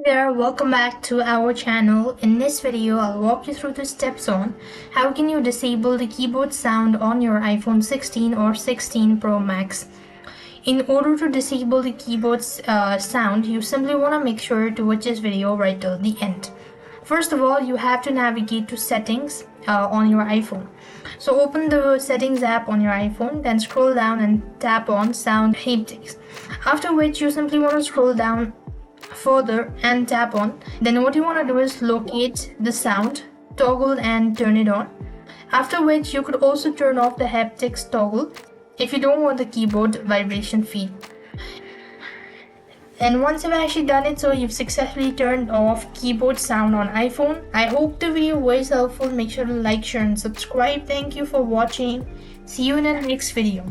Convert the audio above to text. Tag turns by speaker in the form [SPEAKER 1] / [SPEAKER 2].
[SPEAKER 1] There, welcome back to our channel. In this video, I'll walk you through the steps on how can you disable the keyboard sound on your iPhone 16 or 16 Pro Max. In order to disable the keyboard sound, you simply want to make sure to watch this video right till the end. First of all, you have to navigate to settings on your iPhone. So open the settings app on your iPhone, then scroll down and tap on sound haptics. After which you simply want to scroll down further and tap on. Then what you want to do is locate the sound, toggle and turn it on. After which you could also turn off the haptics toggle if you don't want the keyboard vibration feed. And once you've actually done it, so you've successfully turned off keyboard sound on iPhone. I hope the video was helpful. Make sure to like, share and subscribe. Thank you for watching. See you in the next video.